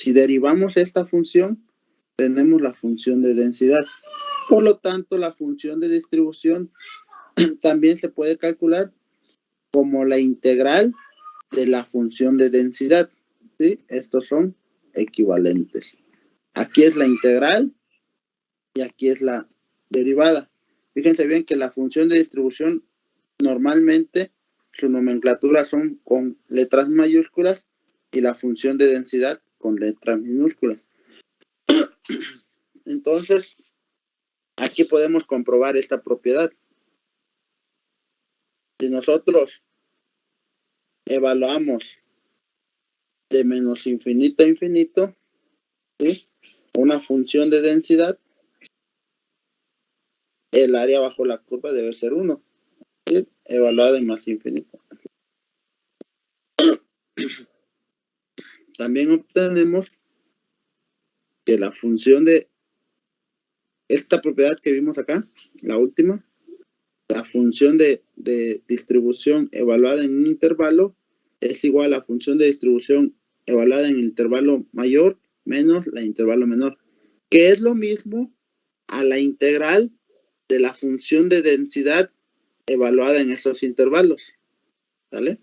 Si derivamos esta función, tenemos la función de densidad. Por lo tanto, la función de distribución también se puede calcular como la integral de la función de densidad. ¿Sí? Estos son equivalentes. Aquí es la integral y aquí es la derivada. Fíjense bien que la función de distribución normalmente su nomenclatura son con letras mayúsculas y la función de densidad con letras minúsculas. Entonces, aquí podemos comprobar esta propiedad. Si nosotros evaluamos de menos infinito a infinito, ¿sí?, una función de densidad, el área bajo la curva debe ser 1, ¿sí?, evaluada en más infinito. También obtenemos que la función de esta propiedad que vimos acá, la última, la función de distribución evaluada en un intervalo es igual a la función de distribución evaluada en el intervalo mayor menos la intervalo menor, que es lo mismo a la integral de la función de densidad evaluada en esos intervalos. ¿Vale?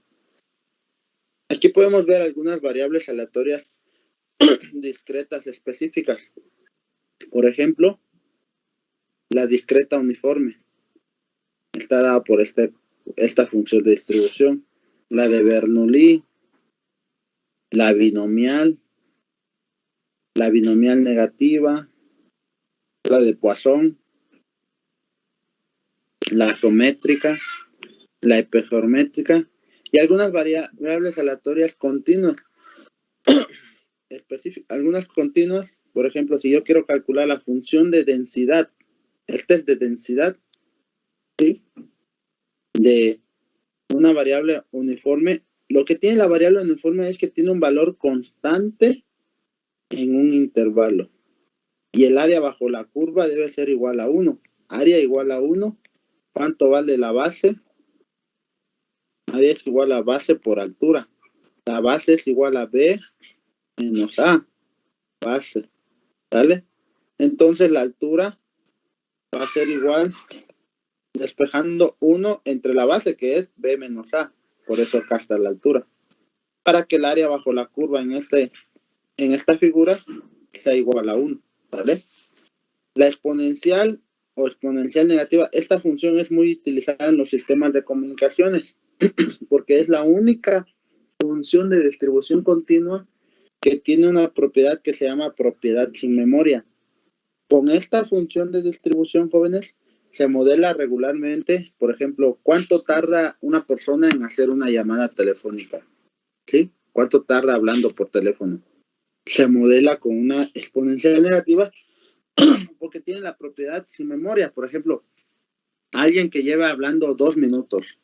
Aquí podemos ver algunas variables aleatorias discretas específicas. Por ejemplo, la discreta uniforme está dada por esta función de distribución. La de Bernoulli, la binomial negativa, la de Poisson, la geométrica, la hipergeométrica y algunas variables aleatorias continuas. Algunas continuas, por ejemplo, si yo quiero calcular la función de densidad, el test de densidad, ¿sí?, de una variable uniforme, lo que tiene la variable uniforme es que tiene un valor constante en un intervalo. Y el área bajo la curva debe ser igual a 1. Área igual a 1. ¿Cuánto vale la base? Área es igual a base por altura. La base es igual a B menos A. Base. ¿Vale? Entonces la altura va a ser igual, despejando 1 entre la base, que es B menos A. Por eso acá está la altura. Para que el área bajo la curva en esta figura sea igual a 1. ¿Vale? La exponencial o exponencial negativa, esta función es muy utilizada en los sistemas de comunicaciones porque es la única función de distribución continua que tiene una propiedad que se llama propiedad sin memoria. Con esta función de distribución, jóvenes, se modela regularmente, por ejemplo, cuánto tarda una persona en hacer una llamada telefónica, ¿sí? ¿Cuánto tarda hablando por teléfono? Se modela con una exponencial negativa porque tiene la propiedad sin memoria. Por ejemplo, alguien que lleva hablando 2 minutos,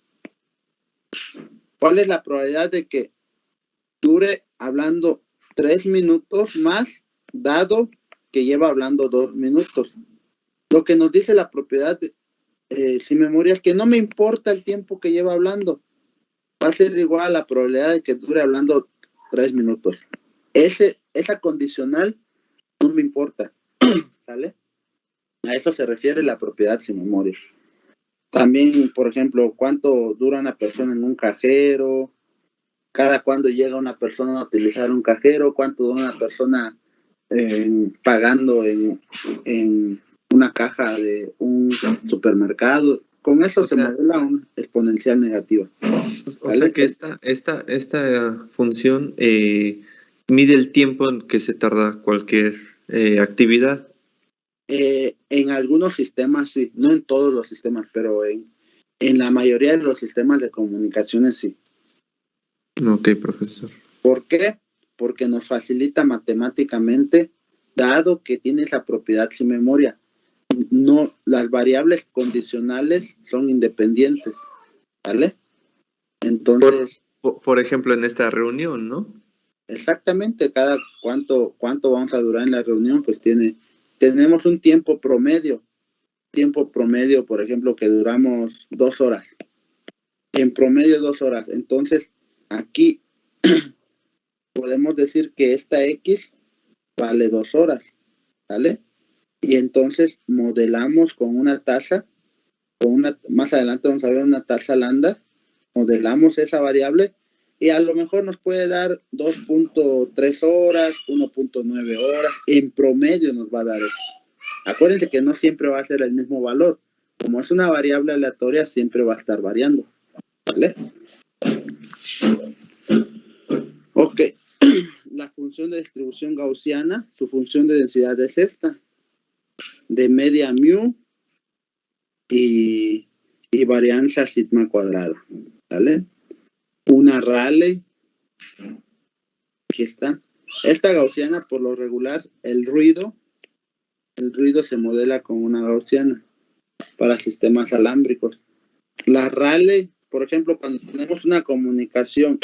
¿cuál es la probabilidad de que dure hablando 3 minutos más, dado que lleva hablando 2 minutos? Lo que nos dice la propiedad sin memoria es que no me importa el tiempo que lleva hablando, va a ser igual a la probabilidad de que dure hablando 3 minutos. Esa condicional no me importa, ¿sale? A eso se refiere la propiedad sin memoria. También, por ejemplo, cuánto dura una persona en un cajero, cada cuándo llega una persona a utilizar un cajero, cuánto dura una persona pagando en una caja de un supermercado. Con eso se modela una exponencial negativa. O sea que esta función mide el tiempo en que se tarda cualquier actividad. En algunos sistemas sí, no en todos los sistemas, pero en la mayoría de los sistemas de comunicaciones sí. Ok, profesor. ¿Por qué? Porque nos facilita matemáticamente, dado que tiene esa propiedad sin memoria. No, las variables condicionales son independientes, ¿vale? Entonces... Por ejemplo, en esta reunión, ¿no? Exactamente, cada cuánto vamos a durar en la reunión, pues tenemos un tiempo promedio, por ejemplo, que duramos 2 horas. En promedio 2 horas. Entonces, aquí podemos decir que esta X vale 2 horas, ¿vale? Y entonces modelamos con una tasa, más adelante vamos a ver una tasa lambda, modelamos esa variable y a lo mejor nos puede dar 2.3 horas, 1.9 horas, en promedio nos va a dar eso. Acuérdense que no siempre va a ser el mismo valor, como es una variable aleatoria siempre va a estar variando, ¿vale? Ok, la función de distribución gaussiana, su función de densidad es esta, de media mu y varianza sigma cuadrada, ¿vale? Una Rayleigh, aquí está. Esta gaussiana, por lo regular, el ruido se modela con una gaussiana para sistemas alámbricos. La Rayleigh, por ejemplo, cuando tenemos una comunicación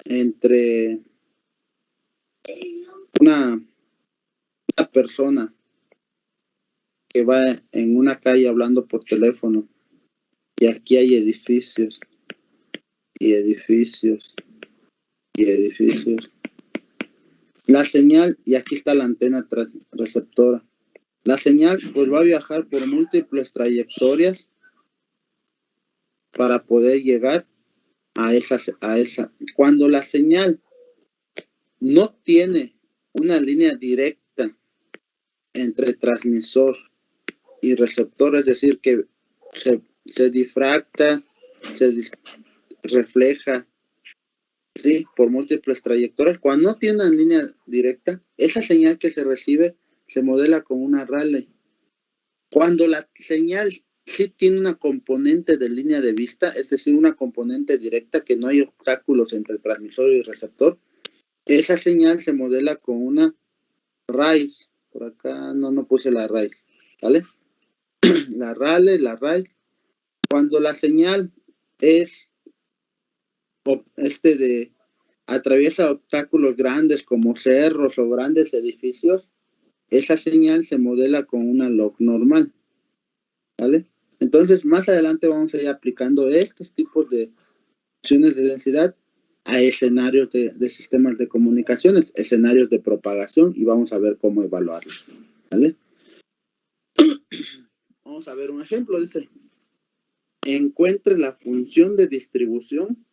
entre una persona que va en una calle hablando por teléfono y aquí hay edificios y edificios y edificios. La señal, y aquí está la antena receptora. La señal pues va a viajar por múltiples trayectorias para poder llegar a esa. Cuando la señal no tiene una línea directa entre transmisor y receptor, es decir, que se difracta, se refleja, ¿sí? Por múltiples trayectorias. Cuando no tiene una línea directa, esa señal que se recibe se modela con una Rayleigh. Cuando la señal sí tiene una componente de línea de vista, es decir, una componente directa, que no hay obstáculos entre transmisor y receptor, esa señal se modela con una raíz. Por acá no puse la raíz, ¿vale? La raíz. Cuando la señal es atraviesa obstáculos grandes como cerros o grandes edificios, esa señal se modela con una log normal, ¿vale? Entonces, más adelante vamos a ir aplicando estos tipos de funciones de densidad a escenarios de sistemas de comunicaciones, escenarios de propagación, y vamos a ver cómo evaluarlos, ¿vale? Vamos a ver un ejemplo, dice, encuentre la función de distribución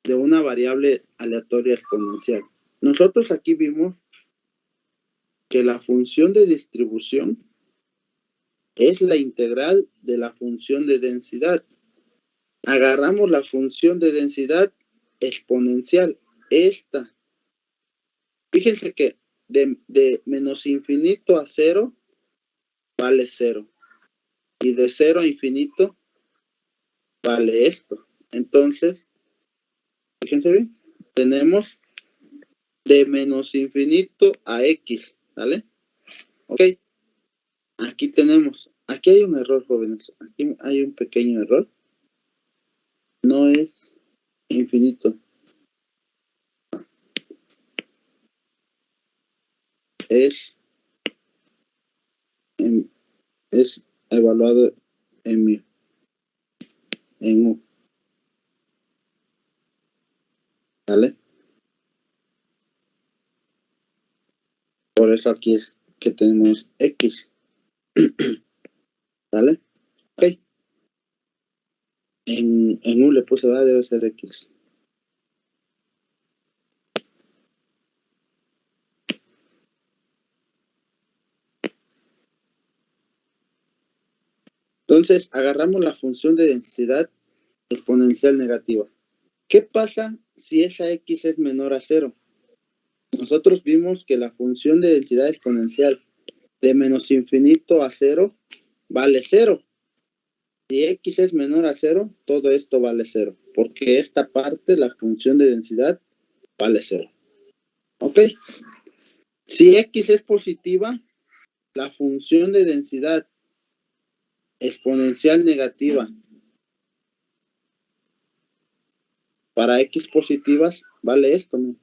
de una variable aleatoria exponencial. Nosotros aquí vimos que la función de distribución es la integral de la función de densidad. Agarramos la función de densidad exponencial, esta. Fíjense que de menos infinito a 0 vale 0. Y de 0 a infinito vale esto. Entonces, fíjense bien, tenemos de menos infinito a x, ¿vale? Ok, aquí tenemos, aquí hay un error, jóvenes, aquí hay un pequeño error. No es infinito. Es evaluado en U, ¿vale? Por eso aquí es que tenemos X, ¿vale? Ok. En U le puse, ¿verdad? Debe ser X. Entonces, agarramos la función de densidad exponencial negativa. ¿Qué pasa si esa X es menor a 0? Nosotros vimos que la función de densidad exponencial de menos infinito a 0 vale 0. Si X es menor a 0, todo esto vale 0, porque esta parte, la función de densidad, vale 0. ¿Ok? Si X es positiva, la función de densidad exponencial negativa para X positivas vale esto, ¿no?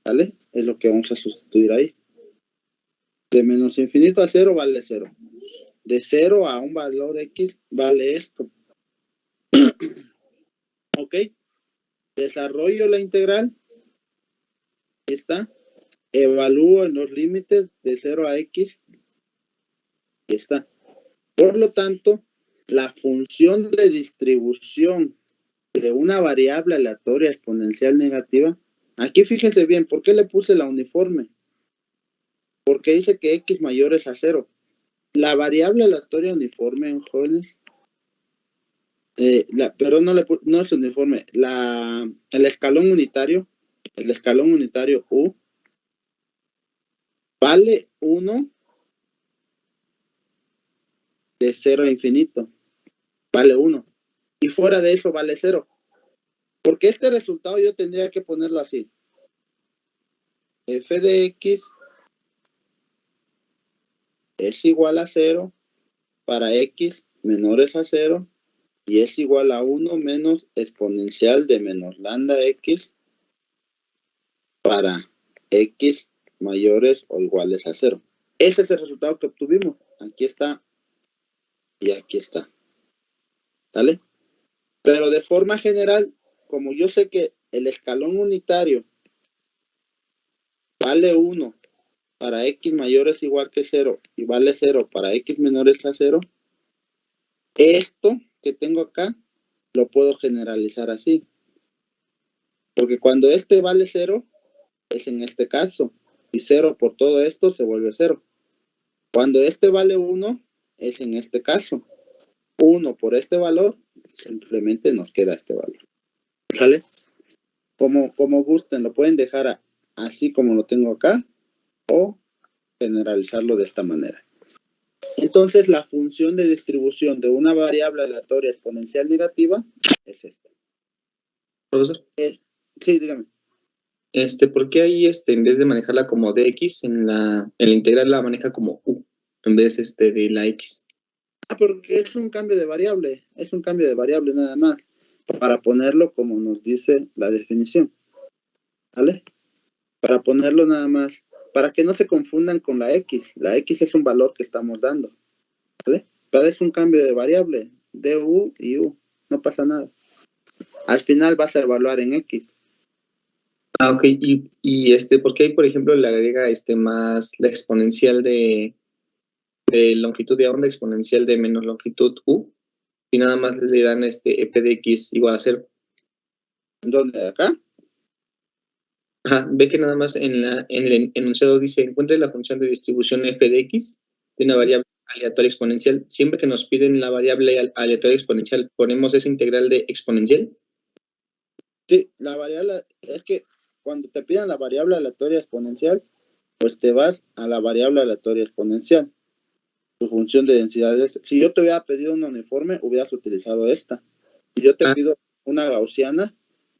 ¿Vale? Es lo que vamos a sustituir ahí. De menos infinito a 0 vale 0. De 0 a un valor X vale esto. ¿Ok? Desarrollo la integral Aquí está. Evalúo en los límites de 0 a x. Aquí está. Por lo tanto, la función de distribución de una variable aleatoria exponencial negativa, aquí fíjense bien, ¿por qué le puse la uniforme? Porque dice que x mayor es a 0. La variable aleatoria uniforme, jóvenes, pero no es uniforme, el escalón unitario U, vale 1 de 0 a infinito, vale 1, y fuera de eso vale 0, porque este resultado yo tendría que ponerlo así: f de x es igual a 0 para x menores a 0, y es igual a 1 menos exponencial de menos lambda x para x mayores o iguales a 0. Ese es el resultado que obtuvimos. Aquí está y aquí está. ¿Vale? Pero de forma general, como yo sé que el escalón unitario vale 1 para x mayores o igual que 0 y vale 0 para x menores a 0, esto que tengo acá lo puedo generalizar así. Porque cuando este vale 0, es en este caso. Y 0 por todo esto se vuelve 0. Cuando este vale 1, es en este caso. 1 por este valor, simplemente nos queda este valor. ¿Sale? Como gusten, lo pueden dejar así como lo tengo acá, o generalizarlo de esta manera. Entonces, la función de distribución de una variable aleatoria exponencial negativa es esta. Profesor, Sí, dígame. ¿por qué ahí en vez de manejarla como dx, en la integral la maneja como u, en vez de la x? Porque es un cambio de variable, nada más, para ponerlo como nos dice la definición. ¿Vale? Para ponerlo nada más, para que no se confundan con la x. La x es un valor que estamos dando. ¿Vale? Pero es un cambio de variable, de u y u, no pasa nada. Al final vas a evaluar en x. Ah, ok. ¿Por qué ahí, por ejemplo, le agrega más la exponencial de longitud de onda, exponencial de menos longitud u, y nada más le dan f de x igual a 0? ¿Dónde? ¿Acá? Ajá, ve que nada más en el enunciado dice: encuentre la función de distribución f de x de una variable aleatoria exponencial. Siempre que nos piden la variable aleatoria exponencial, ¿ponemos esa integral de exponencial? Sí, la variable, es que cuando te pidan la variable aleatoria exponencial, pues te vas a la variable aleatoria exponencial. Tu función de densidad es esta. Si yo te hubiera pedido un uniforme, hubieras utilizado esta. Si yo te pido una gaussiana,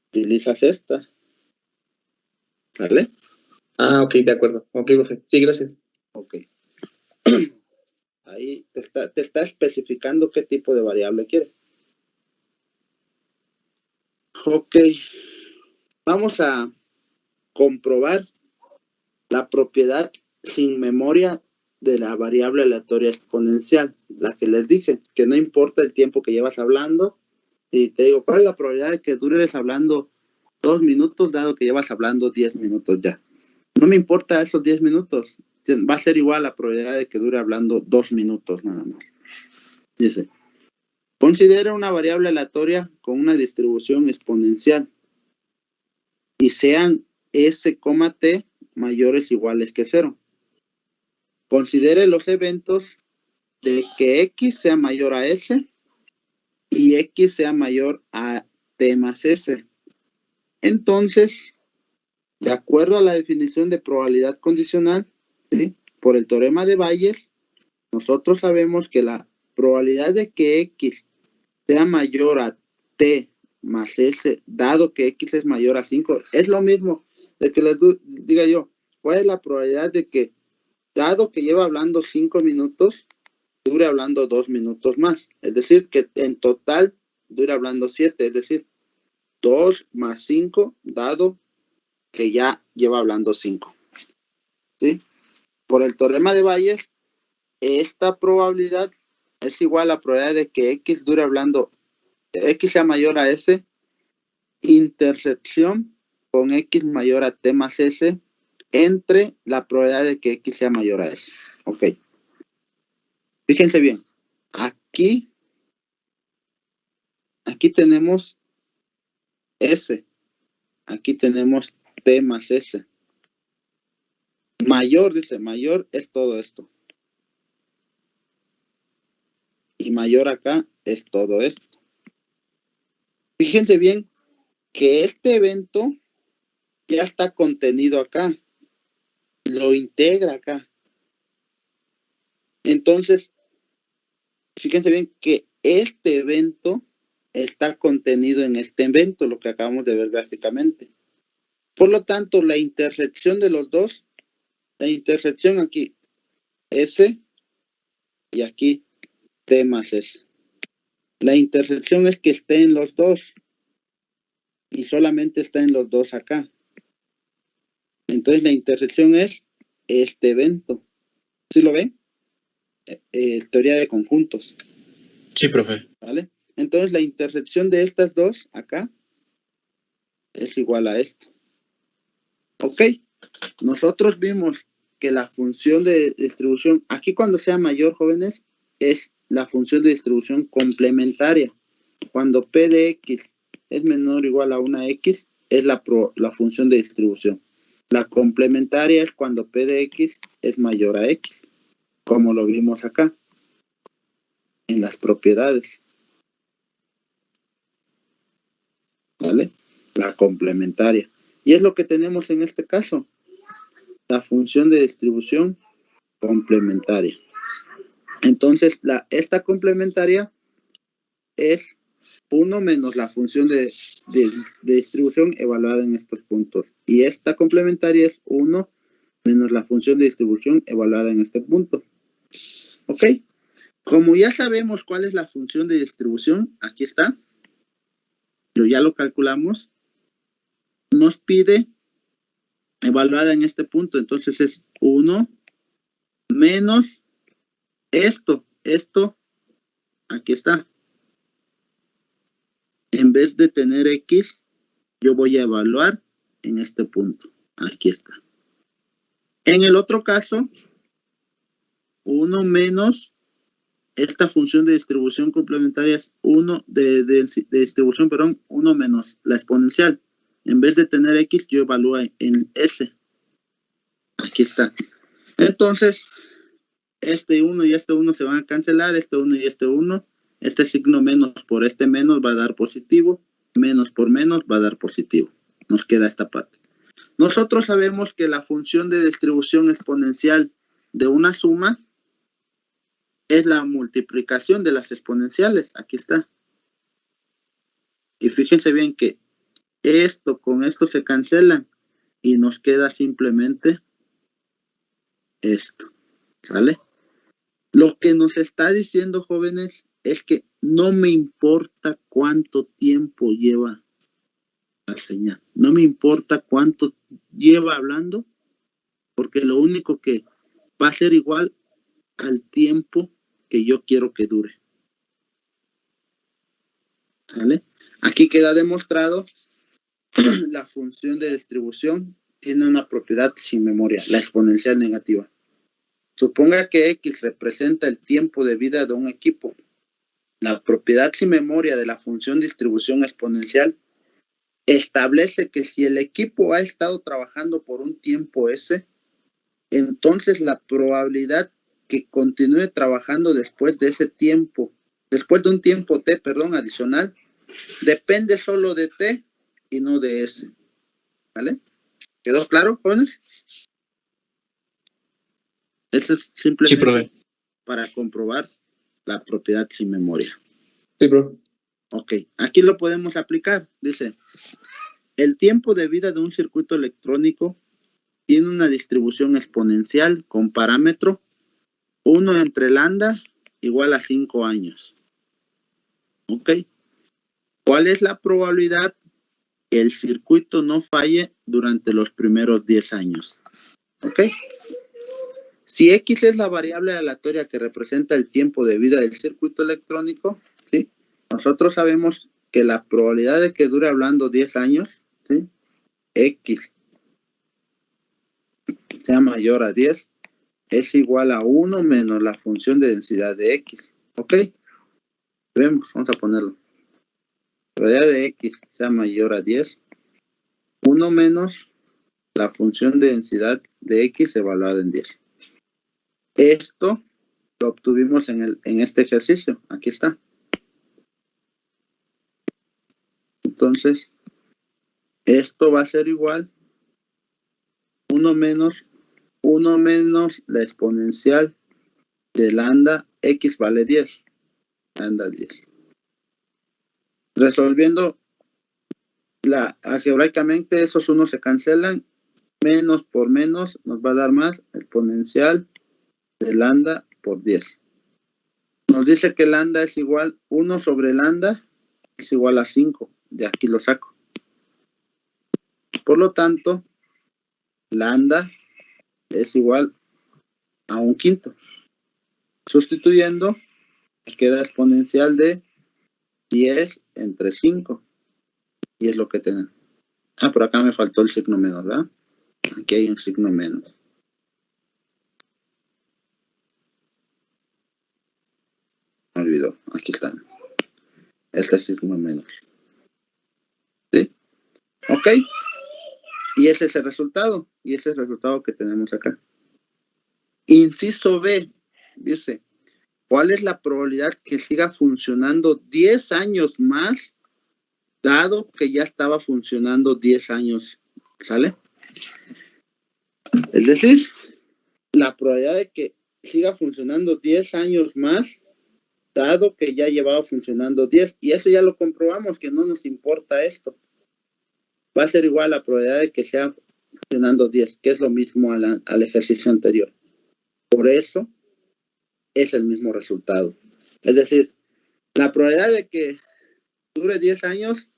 utilizas esta. ¿Vale? Ah, ok, de acuerdo. Ok, profe. Sí, gracias. Ok. Ahí te está especificando qué tipo de variable quiere. Ok. Vamos a comprobar la propiedad sin memoria de la variable aleatoria exponencial, la que les dije, que no importa el tiempo que llevas hablando, y te digo, ¿cuál es la probabilidad de que dures hablando 2 minutos, dado que llevas hablando 10 minutos ya? No me importa esos 10 minutos, va a ser igual la probabilidad de que dure hablando 2 minutos nada más. Dice, considera una variable aleatoria con una distribución exponencial y sean s, t mayores o iguales que 0. Considere los eventos de que x sea mayor a s y x sea mayor a t más s. Entonces, de acuerdo a la definición de probabilidad condicional, ¿sí?, por el teorema de Bayes, nosotros sabemos que la probabilidad de que x sea mayor a t más s, dado que x es mayor a 5, es lo mismo de que les diga yo, ¿cuál es la probabilidad de que, dado que lleva hablando 5 minutos, dure hablando 2 minutos más? Es decir, que en total dure hablando 7, es decir, 2 más 5, dado que ya lleva hablando 5. ¿Sí? Por el teorema de Bayes, esta probabilidad es igual a la probabilidad de que x dure hablando, x sea mayor a s, intersección con X mayor a T más S entre la probabilidad de que X sea mayor a S. Ok. Fíjense bien. Aquí tenemos S. Aquí tenemos T más S. Mayor, dice, mayor es todo esto. Y mayor acá es todo esto. Fíjense bien que este evento ya está contenido acá. Lo integra acá. Entonces, fíjense bien que este evento está contenido en este evento, lo que acabamos de ver gráficamente. Por lo tanto, la intersección de los dos, la intersección aquí, S y aquí T más S. La intersección es que esté en los dos y solamente está en los dos acá. Entonces, la intersección es este evento. ¿Sí lo ven? Teoría de conjuntos. Sí, profe. ¿Vale? Entonces, la intersección de estas dos acá es igual a esto. Ok. Nosotros vimos que la función de distribución, aquí cuando sea mayor, jóvenes, es la función de distribución complementaria. Cuando P de X es menor o igual a una X, es la función de distribución. La complementaria es cuando P de X es mayor a X, como lo vimos acá, en las propiedades. ¿Vale? La complementaria. Y es lo que tenemos en este caso. La función de distribución complementaria. Entonces, esta complementaria es 1 menos la función de distribución evaluada en estos puntos. Y esta complementaria es 1 menos la función de distribución evaluada en este punto. ¿Ok? Como ya sabemos cuál es la función de distribución, aquí está. Pero ya lo calculamos. Nos pide evaluada en este punto. Entonces es 1 menos esto. Esto, aquí está. En vez de tener X, yo voy a evaluar en este punto. Aquí está. En el otro caso, 1 menos esta función de distribución complementaria es 1 de distribución, perdón, 1 menos la exponencial. En vez de tener X, yo evalúo en S. Aquí está. Entonces, este 1 y este 1 se van a cancelar, este 1 y este 1. Este signo menos por este menos va a dar positivo, menos por menos va a dar positivo. Nos queda esta parte. Nosotros sabemos que la función de distribución exponencial de una suma es la multiplicación de las exponenciales. Aquí está. Y fíjense bien que esto con esto se cancelan y nos queda simplemente esto. ¿Sale? Lo que nos está diciendo, jóvenes, es que no me importa cuánto tiempo lleva la señal. No me importa cuánto lleva hablando, porque lo único que va a ser igual al tiempo que yo quiero que dure. ¿Vale? Aquí queda demostrado la función de distribución tiene una propiedad sin memoria, la exponencial negativa. Suponga que X representa el tiempo de vida de un equipo. La propiedad sin memoria de la función de distribución exponencial establece que si el equipo ha estado trabajando por un tiempo S, entonces la probabilidad que continúe trabajando después de ese tiempo, después de un tiempo T, perdón, adicional, depende solo de T y no de S. ¿Vale? ¿Quedó claro, jóvenes? Eso es simplemente para comprobar la propiedad sin memoria. Sí, bro. Ok, aquí lo podemos aplicar. Dice, el tiempo de vida de un circuito electrónico tiene una distribución exponencial con parámetro 1 entre lambda igual a 5 años. Ok. ¿Cuál es la probabilidad que el circuito no falle durante los primeros 10 años? Ok. Si X es la variable aleatoria que representa el tiempo de vida del circuito electrónico, ¿sí? Nosotros sabemos que la probabilidad de que dure hablando 10 años, ¿sí? X sea mayor a 10 es igual a 1 menos la función de densidad de X. ¿Ok? Vemos, vamos a ponerlo. La probabilidad de X sea mayor a 10, 1 menos la función de densidad de X evaluada en 10. Esto lo obtuvimos en este ejercicio. Aquí está. Entonces, esto va a ser igual 1 menos la exponencial de lambda X vale 10. Lambda 10. Resolviendo algebraicamente, esos unos se cancelan. Menos por menos nos va a dar más exponencial de lambda por 10. Nos dice que lambda es igual 1 sobre lambda es igual a 5. De aquí lo saco. Por lo tanto, lambda es igual a 1/5. Sustituyendo, queda exponencial de 10 entre 5. Y es lo que tenemos. Ah, por acá me faltó el signo menos, ¿verdad? Aquí hay un signo menos. Me olvidó. Aquí está. Este signo menos. ¿Sí? ¿Ok? Y ese es el resultado. Y ese es el resultado que tenemos acá. Inciso B. Dice, ¿cuál es la probabilidad que siga funcionando 10 años más, dado que ya estaba funcionando 10 años? ¿Sale? Es decir, la probabilidad de que siga funcionando 10 años más, dado que ya llevaba funcionando 10. Y eso ya lo comprobamos, que no nos importa esto. Va a ser igual a la probabilidad de que sea funcionando 10, que es lo mismo al ejercicio anterior. Por eso es el mismo resultado. Es decir, la probabilidad de que dure 10 años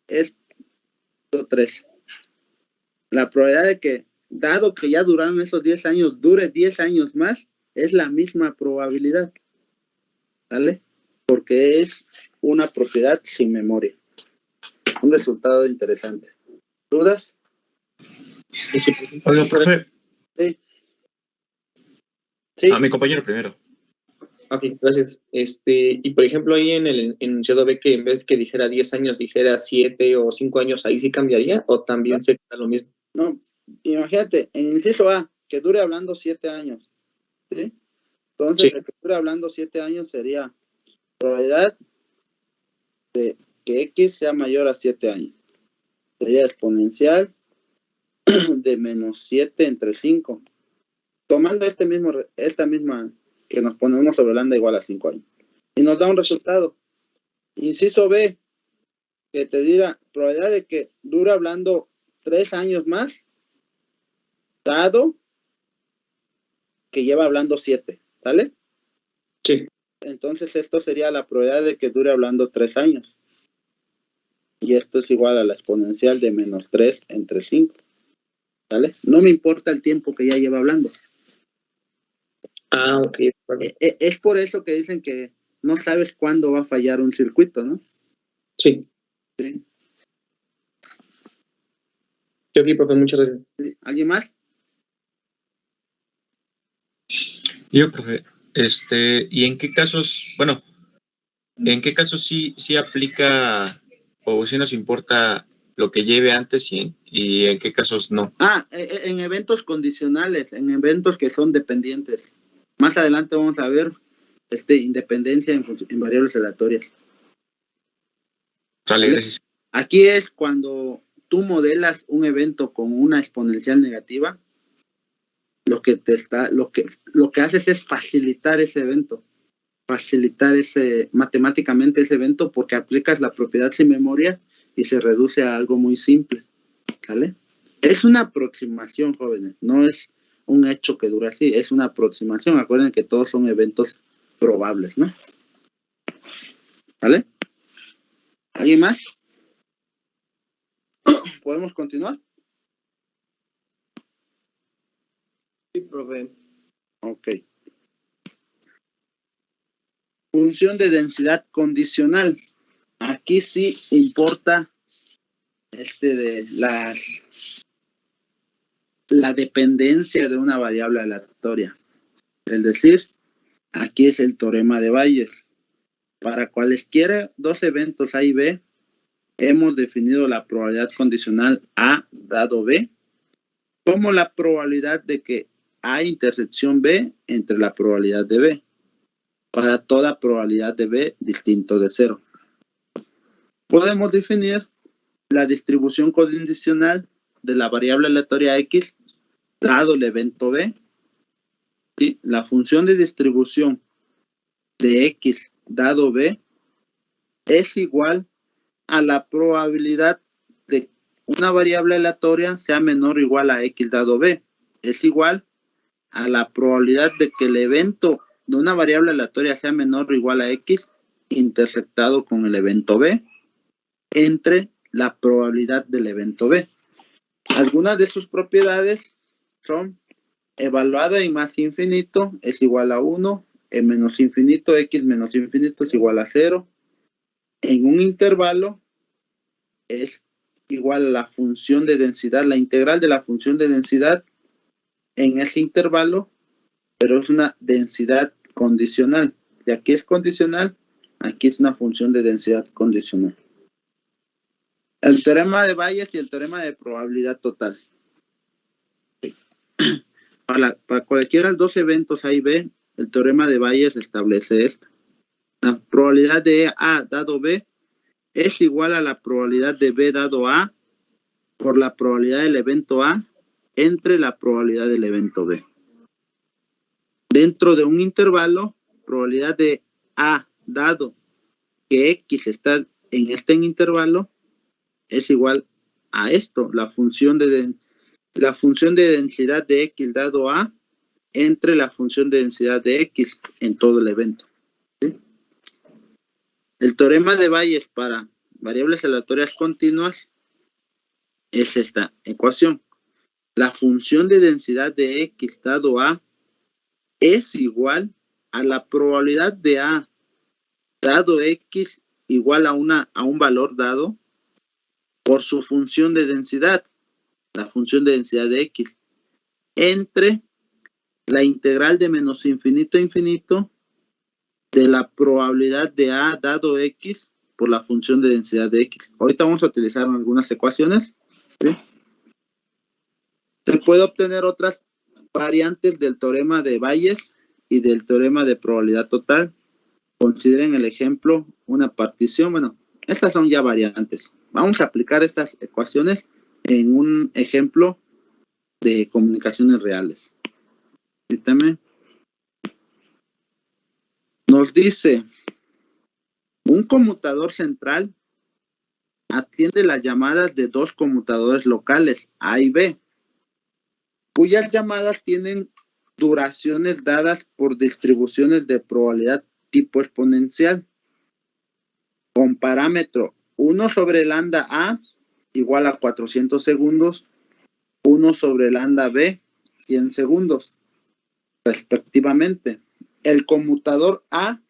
es 3. La probabilidad de que, dado que ya duraron esos 10 años, dure 10 años más, es la misma probabilidad. ¿Vale? Porque es una propiedad sin memoria. Un resultado interesante. ¿Dudas? Oiga, profe. Sí. Sí. A mi compañero primero. Ok, gracias. Y por ejemplo, ahí en el enunciado ve que en vez que dijera 10 años, dijera 7 o 5 años, ¿ahí sí cambiaría o también sería lo mismo? No, imagínate, en inciso A, que dure hablando 7 años. ¿Sí? Entonces, Sí. el que dure hablando 7 años sería probabilidad de que X sea mayor a 7 años. Sería exponencial de menos 7 entre 5. Tomando esta misma que nos pone 1 sobre lambda igual a 5 años. Y nos da un resultado. Inciso B, que te dirá probabilidad de que dure hablando 3 años más, dado que lleva hablando 7. ¿Sale? Sí. Entonces esto sería la probabilidad de que dure hablando 3 años. Y esto es igual a la exponencial de menos 3 entre 5. ¿Sale? No me importa el tiempo que ya lleva hablando. Ah, ok. Es por eso que dicen que no sabes cuándo va a fallar un circuito, ¿no? Sí. Sí. Sí, ok, profe, muchas gracias. ¿Sí? ¿Alguien más? Yo, profe, ¿y en qué casos, bueno, en qué casos sí aplica o sí nos importa lo que lleve antes y en qué casos no? Ah, en eventos condicionales, en eventos que son dependientes. Más adelante vamos a ver independencia en variables aleatorias. Sale, ¿Vale? gracias. Aquí es cuando tú modelas un evento con una exponencial negativa, lo que haces es facilitar ese evento, matemáticamente ese evento, porque aplicas la propiedad sin memoria y se reduce a algo muy simple. ¿Vale? Es una aproximación, jóvenes, no es un hecho que dura así, es una aproximación. Acuérdense que todos son eventos probables, ¿no? ¿Vale? ¿Alguien más? ¿Podemos continuar? Sí, profe. Ok. Función de densidad condicional. Aquí sí importa de la dependencia de una variable aleatoria. Es decir, aquí es el teorema de Bayes. Para cualesquiera dos eventos A y B, hemos definido la probabilidad condicional A dado B como la probabilidad de que A intersección B entre la probabilidad de B, para toda probabilidad de B distinto de 0. Podemos definir la distribución condicional de la variable aleatoria X dado el evento B. ¿Sí? La función de distribución de X dado B es igual a la probabilidad de una variable aleatoria sea menor o igual a X dado B. Es igual a la probabilidad de que el evento de una variable aleatoria sea menor o igual a X intersectado con el evento B entre la probabilidad del evento B. Algunas de sus propiedades son evaluado en más infinito es igual a 1, en menos infinito, X menos infinito es igual a 0. En un intervalo es igual a la función de densidad, la integral de la función de densidad en ese intervalo, pero es una densidad condicional. Y aquí es condicional, aquí es una función de densidad condicional. El teorema de Bayes y el teorema de probabilidad total. Para cualquiera de los dos eventos A y B, el teorema de Bayes establece esto. La probabilidad de A dado B es igual a la probabilidad de B dado A por la probabilidad del evento A entre la probabilidad del evento B. Dentro de un intervalo, probabilidad de A dado que X está en este intervalo es igual a esto, la función de densidad de X dado A entre la función de densidad de X en todo el evento. ¿Sí? El teorema de Bayes para variables aleatorias continuas es esta ecuación. La función de densidad de X dado A es igual a la probabilidad de A dado X igual a un valor dado por su función de densidad, la función de densidad de X, entre la integral de menos infinito a infinito de la probabilidad de A dado X por la función de densidad de X. Ahorita vamos a utilizar algunas ecuaciones. ¿Sí? Se puede obtener otras variantes del teorema de Bayes y del teorema de probabilidad total. Consideren el ejemplo una partición. Bueno, estas son ya variantes. Vamos a aplicar estas ecuaciones en un ejemplo de comunicaciones reales. Permítame. Nos dice, un conmutador central atiende las llamadas de dos conmutadores locales, A y B, cuyas llamadas tienen duraciones dadas por distribuciones de probabilidad tipo exponencial, con parámetro 1 sobre lambda A igual a 400 segundos, 1 sobre lambda B 100 segundos, respectivamente. El conmutador A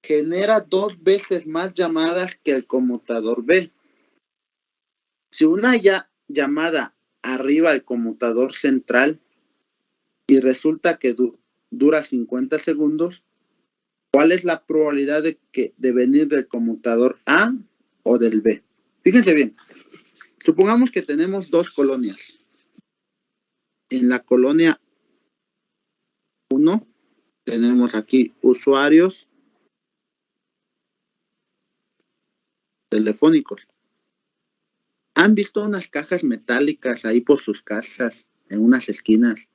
genera 2 veces más llamadas que el conmutador B. Si una llamada arriba al conmutador central y resulta que dura 50 segundos, ¿cuál es la probabilidad de venir del conmutador A o del B? Fíjense bien, supongamos que tenemos dos colonias. En la colonia 1 tenemos aquí usuarios telefónicos. ¿Han visto unas cajas metálicas ahí por sus casas, en unas esquinas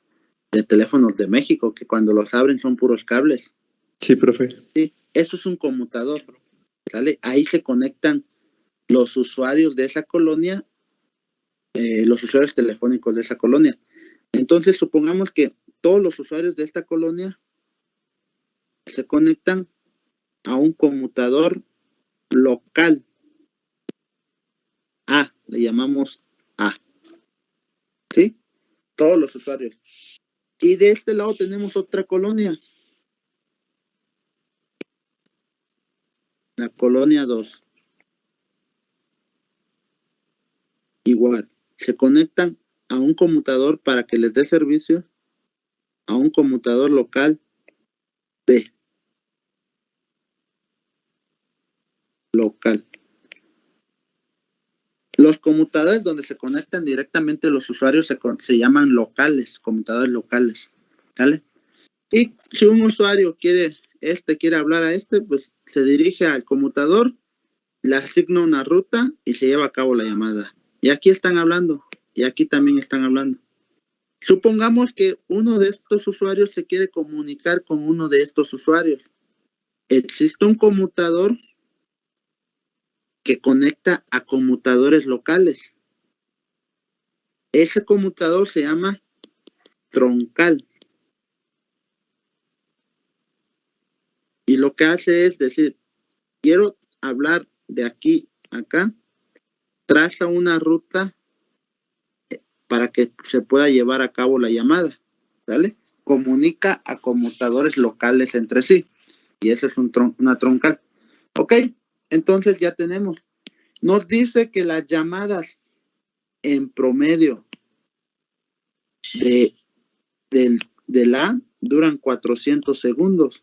de teléfonos de México, que cuando los abren son puros cables? Sí, profe. Sí, eso es un conmutador, ¿sale? Ahí se conectan los usuarios de esa colonia, los usuarios telefónicos de esa colonia. Entonces, supongamos que todos los usuarios de esta colonia se conectan a un conmutador local. A, le llamamos A. ¿Sí? Todos los usuarios. Y de este lado tenemos otra colonia. La colonia 2. se conectan a un conmutador para que les dé servicio a un conmutador local B. Local. Los conmutadores donde se conectan directamente los usuarios se llaman locales, conmutadores locales, ¿vale? Y si un usuario quiere hablar a pues se dirige al conmutador, le asigna una ruta y se lleva a cabo la llamada. Y aquí están hablando, y aquí también están hablando. Supongamos que uno de estos usuarios se quiere comunicar con uno de estos usuarios. Existe un conmutador que conecta a conmutadores locales. Ese conmutador se llama troncal. Y lo que hace es decir, quiero hablar de aquí a acá, traza una ruta para que se pueda llevar a cabo la llamada, ¿vale? Comunica a conmutadores locales entre sí. Y eso es una troncal. Ok, entonces ya tenemos. Nos dice que las llamadas en promedio del A duran 400 segundos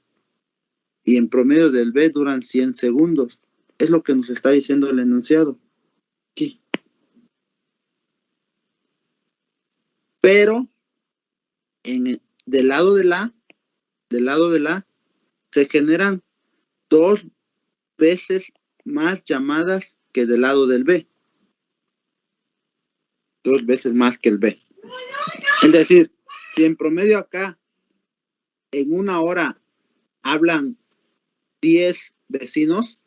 y en promedio del B duran 100 segundos. Es lo que nos está diciendo el enunciado. Aquí. Pero del lado del A se generan 2 veces más llamadas que del lado del B. 2 veces más que el B. Es decir, si en promedio acá en una hora hablan 10 vecinos,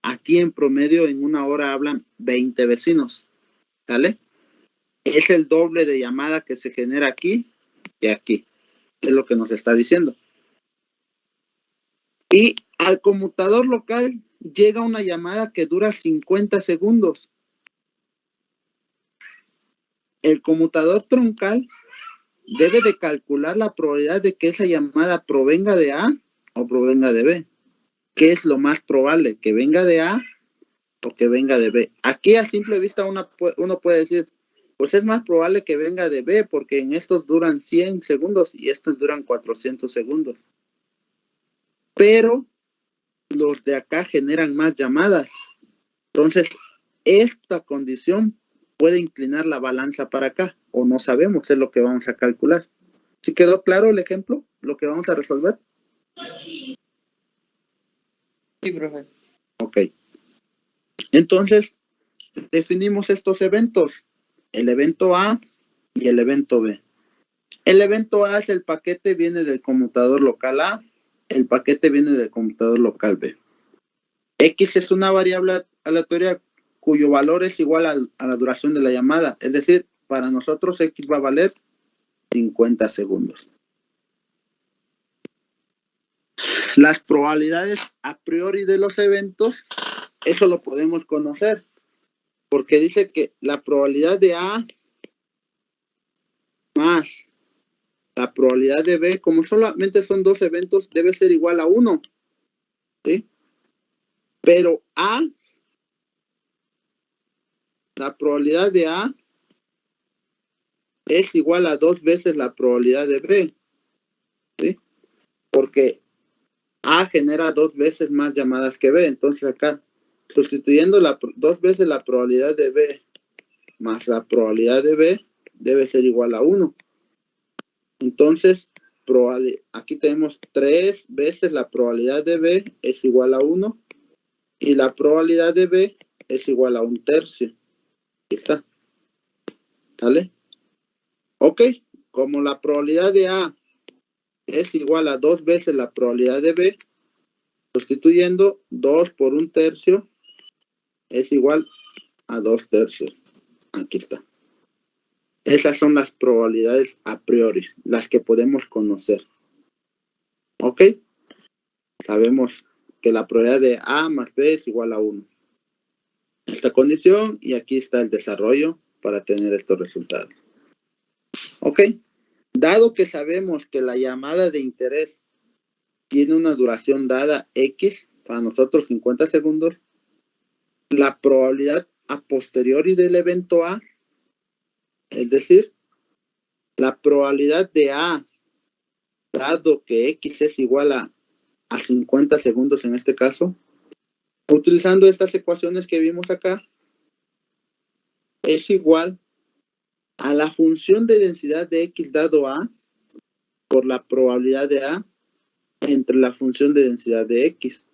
aquí en promedio en una hora hablan 20 vecinos. ¿Vale? Es el doble de llamada que se genera aquí que aquí. Es lo que nos está diciendo. Y al conmutador local llega una llamada que dura 50 segundos. El conmutador troncal debe de calcular la probabilidad de que esa llamada provenga de A o provenga de B. ¿Qué es lo más probable? ¿Que venga de A o que venga de B? Aquí a simple vista uno puede decir, pues es más probable que venga de B porque en estos duran 100 segundos y estos duran 400 segundos. Pero los de acá generan más llamadas. Entonces, esta condición puede inclinar la balanza para acá, o no sabemos, es lo que vamos a calcular. ¿Sí quedó claro el ejemplo? Lo que vamos a resolver. Sí, profe. Ok. Entonces, definimos estos eventos, el evento A y el evento B. El evento A es el paquete viene del conmutador local A, el paquete viene del conmutador local B. X es una variable aleatoria cuyo valor es igual a la duración de la llamada. Es decir, para nosotros X va a valer 50 segundos. Las probabilidades a priori de los eventos, eso lo podemos conocer. Porque dice que la probabilidad de A más la probabilidad de B, como solamente son 2 eventos, debe ser igual a 1. ¿Sí? Pero A, la probabilidad de A es igual a 2 veces la probabilidad de B. ¿Sí? Porque A genera 2 veces más llamadas que B. Entonces acá, sustituyendo 2 veces la probabilidad de B más la probabilidad de B, debe ser igual a 1. Entonces, aquí tenemos 3 veces la probabilidad de B es igual a 1 y la probabilidad de B es igual a 1/3. Aquí está. ¿Vale? Ok, como la probabilidad de A es igual a 2 veces la probabilidad de B, sustituyendo 2 por 1/3 es igual a 2/3. Aquí está. Esas son las probabilidades a priori, las que podemos conocer. ¿Ok? Sabemos que la probabilidad de A más B es igual a 1. Esta condición, y aquí está el desarrollo para tener estos resultados. ¿Ok? Dado que sabemos que la llamada de interés tiene una duración dada X, para nosotros 50 segundos, la probabilidad a posteriori del evento A Es decir, la probabilidad de A, dado que X es igual a 50 segundos en este caso, utilizando estas ecuaciones que vimos acá, es igual a la función de densidad de X dado A por la probabilidad de A entre la función de densidad de X.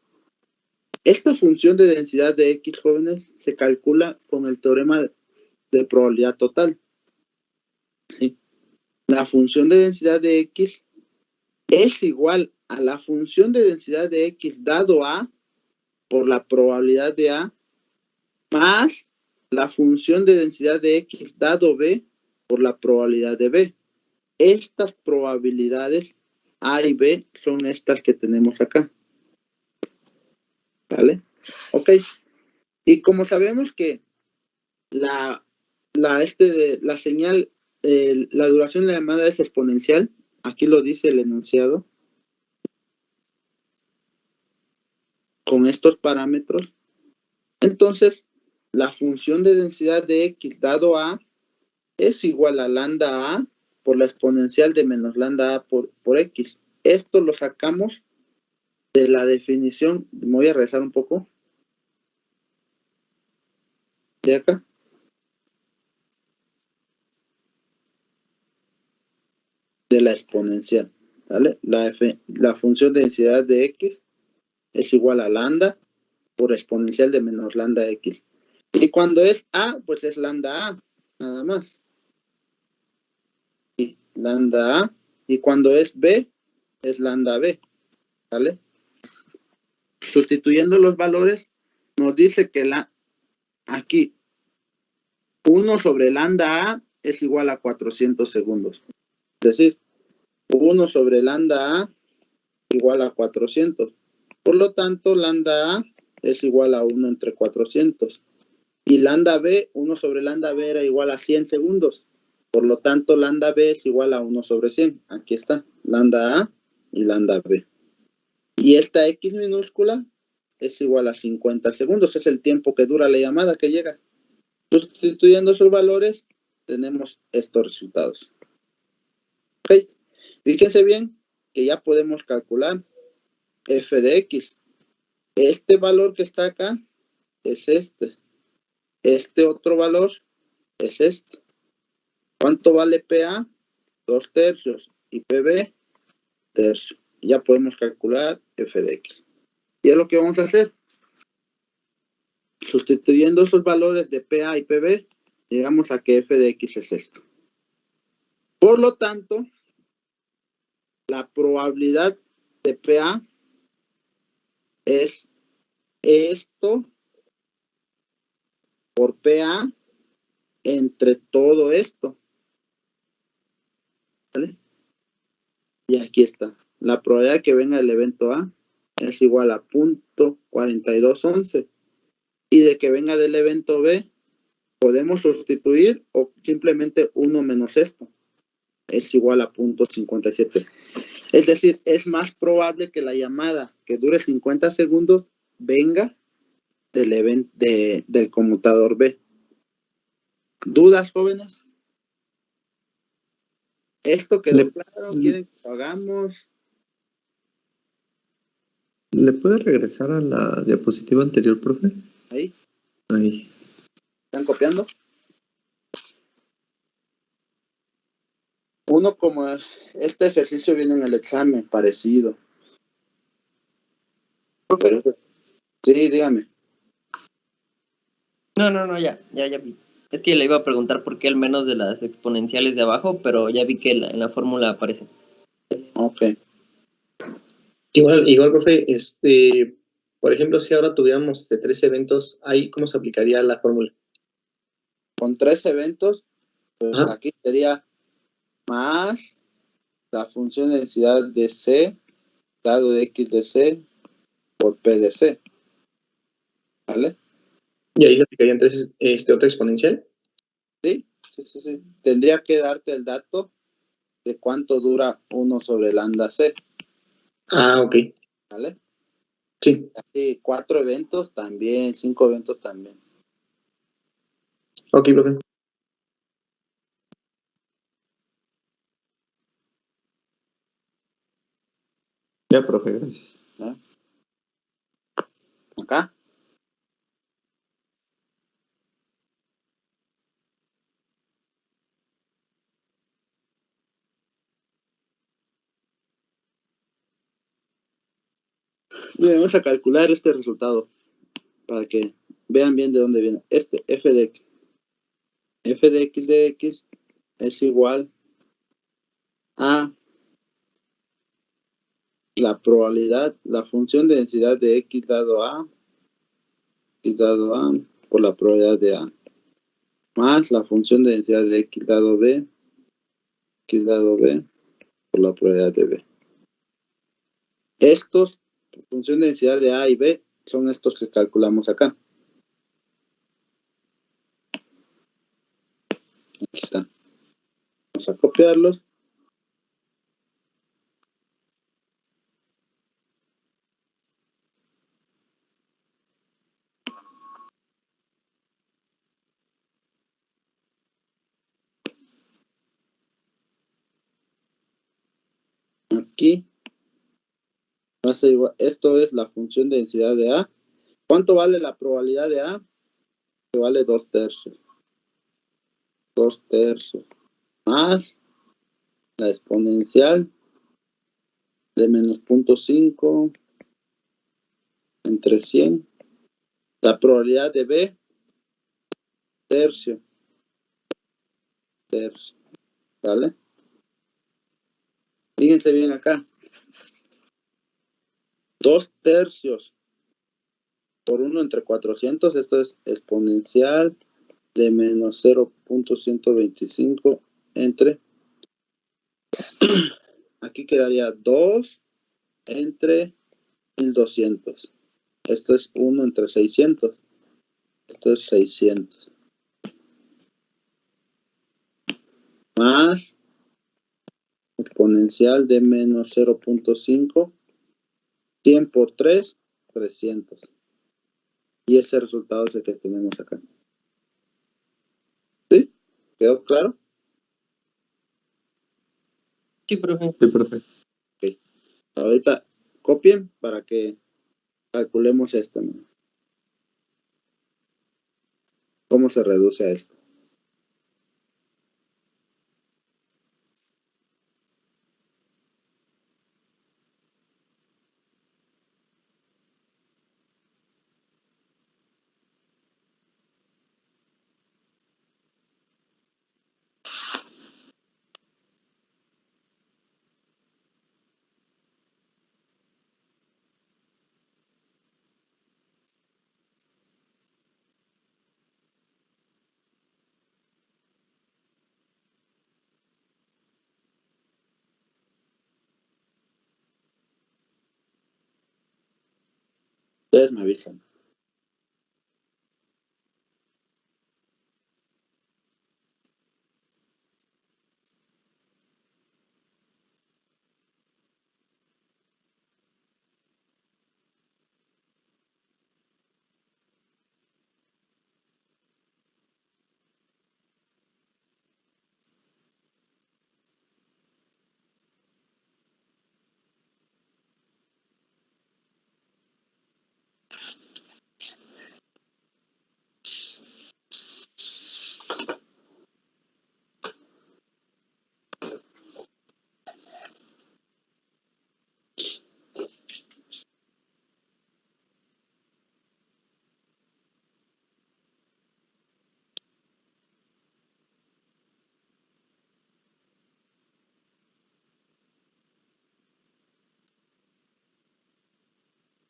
Esta función de densidad de X, jóvenes, se calcula con el teorema de probabilidad total. ¿Sí? La función de densidad de X es igual a la función de densidad de X dado A por la probabilidad de A más la función de densidad de X dado B por la probabilidad de B. Estas probabilidades A y B son estas que tenemos acá. ¿Vale? Ok. Y como sabemos que la señal, la duración de la llamada es exponencial, aquí lo dice el enunciado, con estos parámetros, entonces la función de densidad de X dado A es igual a lambda A por la exponencial de menos lambda A por X. Esto lo sacamos de la definición, me voy a regresar un poco, de acá. De la exponencial, ¿vale? La función de densidad de X es igual a lambda por exponencial de menos lambda X. Y cuando es A, pues es lambda A, nada más. Y lambda A. Y cuando es B, es lambda B, ¿vale? Sustituyendo los valores, nos dice que aquí 1 sobre lambda A es igual a 400 segundos. Es decir, 1 sobre lambda A igual a 400. Por lo tanto, lambda A es igual a 1 entre 400. Y lambda B, 1 sobre lambda B era igual a 100 segundos. Por lo tanto, lambda B es igual a 1 sobre 100. Aquí está, lambda A y lambda B. Y esta X minúscula es igual a 50 segundos. Es el tiempo que dura la llamada que llega. Sustituyendo esos valores, tenemos estos resultados. Ok. Fíjense bien que ya podemos calcular f de X. Este valor que está acá es este. Este otro valor es este. ¿Cuánto vale PA? 2 tercios. Y PB, tercio. Ya podemos calcular f de X. Y es lo que vamos a hacer. Sustituyendo esos valores de PA y PB, llegamos a que f de X es esto. Por lo tanto, la probabilidad de PA es esto por PA entre todo esto. ¿Vale? Y aquí está. La probabilidad de que venga el evento A es igual a 0.4211. Y de que venga del evento B, podemos sustituir o simplemente 1 menos esto. Es igual a 0.57. Es decir, es más probable que la llamada que dure 50 segundos venga del conmutador B. ¿Dudas, jóvenes? ¿Esto quedó claro? ¿Quieren que lo hagamos? ¿Le puede regresar a la diapositiva anterior, profe? Ahí. Ahí. ¿Están copiando? Uno como este ejercicio viene en el examen, parecido. Pero, sí, dígame. No, ya vi. Es que le iba a preguntar por qué el menos de las exponenciales de abajo, pero ya vi que en la fórmula aparece. Ok. Igual, profe, por ejemplo, si ahora tuviéramos 3 eventos, ahí, ¿cómo se aplicaría la fórmula? Con 3 eventos, pues Ajá. aquí sería más la función de densidad de C, dado de X de C, por P de C. ¿Vale? ¿Y ahí se aplicaría entonces otra exponencial? Sí. Tendría que darte el dato de cuánto dura 1 sobre lambda C. Ah, ok. ¿Vale? Sí. Así, 4 eventos también, 5 eventos también. Ok, profe. Ya, profe, gracias. ¿Ya? Acá. Bien, vamos a calcular este resultado para que vean bien de dónde viene. Este f de x. F de x es igual a la probabilidad, la función de densidad de x dado a por la probabilidad de a, más la función de densidad de x dado b por la probabilidad de b. Estos, función de densidad de a y b, son estos que calculamos acá. Aquí están. Vamos a copiarlos. Aquí. Esto es la función de densidad de a. ¿Cuánto vale la probabilidad de a? Que vale 2/3. 2/3. Más la exponencial de menos 0.5 entre 100. La probabilidad de b, tercio. ¿Vale? Fíjense bien acá. 2/3 por 1 entre 400. Esto es exponencial de menos 0.125 entre. Aquí quedaría 2 entre 1200. Esto es 1 entre 600. Esto es 600. Más exponencial de menos 0.5. 100 por 3, 300. Y ese resultado es el que tenemos acá. ¿Sí? ¿Quedó claro? Sí, profe. Sí, profe. Ok. Ahorita copien para que calculemos esto, ¿no? ¿Cómo se reduce a esto? Ustedes me avisan.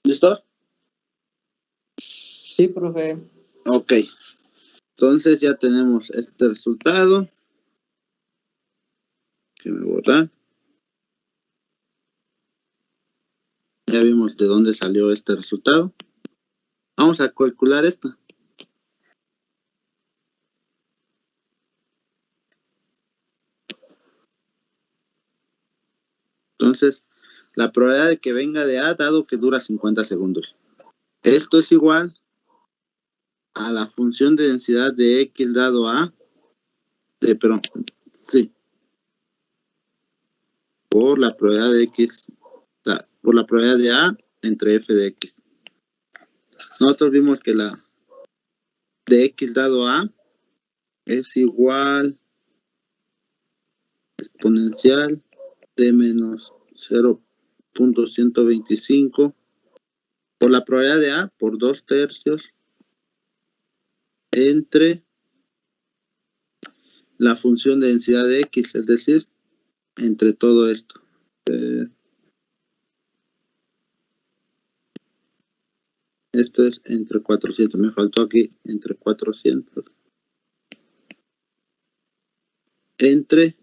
¿Listo? Sí, profe. Ok. Entonces ya tenemos este resultado. Que me borrar. Ya vimos de dónde salió este resultado. Vamos a calcular esto. Entonces, la probabilidad de que venga de A dado que dura 50 segundos. Esto es igual a la función de densidad de X dado A. Sí. Por la probabilidad de X. por la probabilidad de A entre f de x. Nosotros vimos que la de x dado a es igual exponencial de menos 0.125 por la probabilidad de A por 2/3 entre la función de densidad de x, es decir, entre todo esto. Esto es entre 400, me faltó aquí entre 400. Entre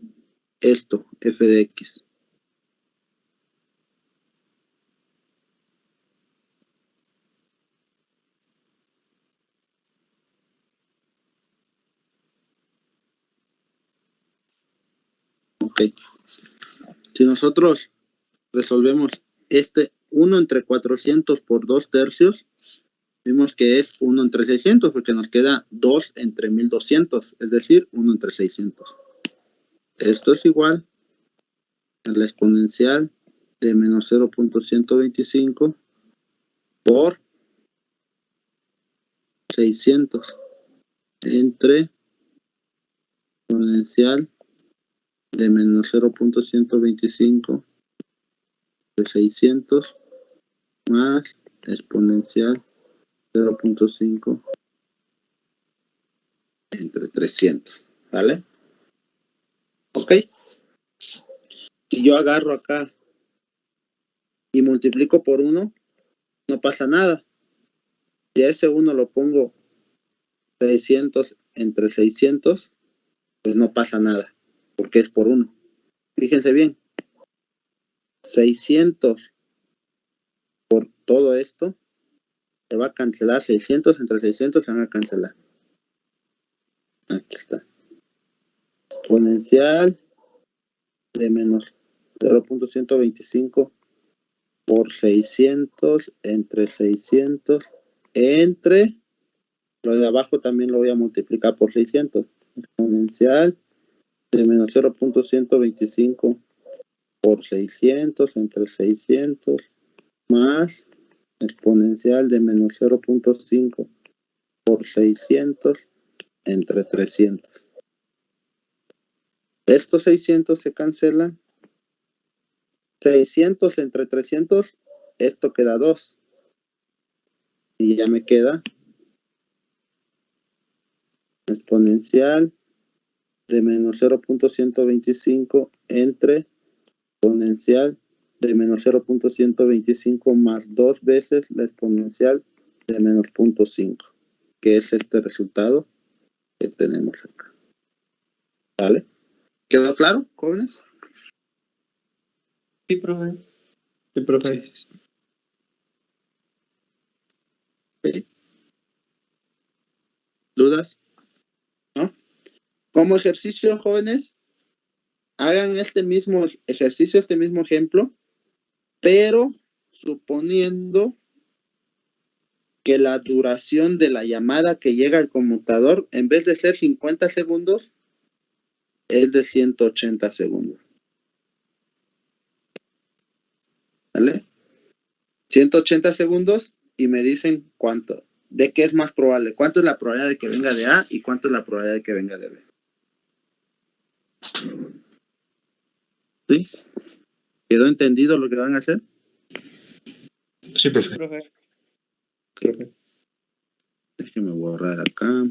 esto, f de x. Ok. Si nosotros resolvemos este 1 entre 400 por 2/3, vimos que es 1 entre 600 porque nos queda 2 entre 1200, es decir, 1 entre 600. Esto es igual a la exponencial de menos 0.125 por 600 entre exponencial de menos 0.125 de 600 más exponencial 0.5 entre 300, ¿vale? Ok. Si yo agarro acá y multiplico por 1, no pasa nada. Si a ese 1 lo pongo 600 entre 600, pues no pasa nada, porque es por 1. Fíjense bien, 600 por todo esto, se va a cancelar, 600 entre 600 se van a cancelar. Aquí está. Exponencial de menos 0.125 por 600 entre 600 entre, lo de abajo también lo voy a multiplicar por 600. Exponencial de menos 0.125 por 600 entre 600 más exponencial de menos 0.5 por 600 entre 300. Estos 600 se cancelan. 600 entre 300, esto queda 2. Y ya me queda exponencial de menos 0.125 entre exponencial de menos 0.125 más 2 veces la exponencial de menos 0.5, que es este resultado que tenemos acá. ¿Vale? ¿Quedó claro, jóvenes? Sí, profe. Sí, profe. Sí. ¿Dudas? ¿No? Como ejercicio, jóvenes, hagan este mismo ejercicio, este mismo ejemplo, pero suponiendo que la duración de la llamada que llega al conmutador, en vez de ser 50 segundos, es de 180 segundos. ¿Vale? 180 segundos y me dicen cuánto, de qué es más probable, cuánto es la probabilidad de que venga de A y cuánto es la probabilidad de que venga de B. ¿Sí? ¿Quedó entendido lo que van a hacer? Sí, profe. Profe. Déjeme borrar acá.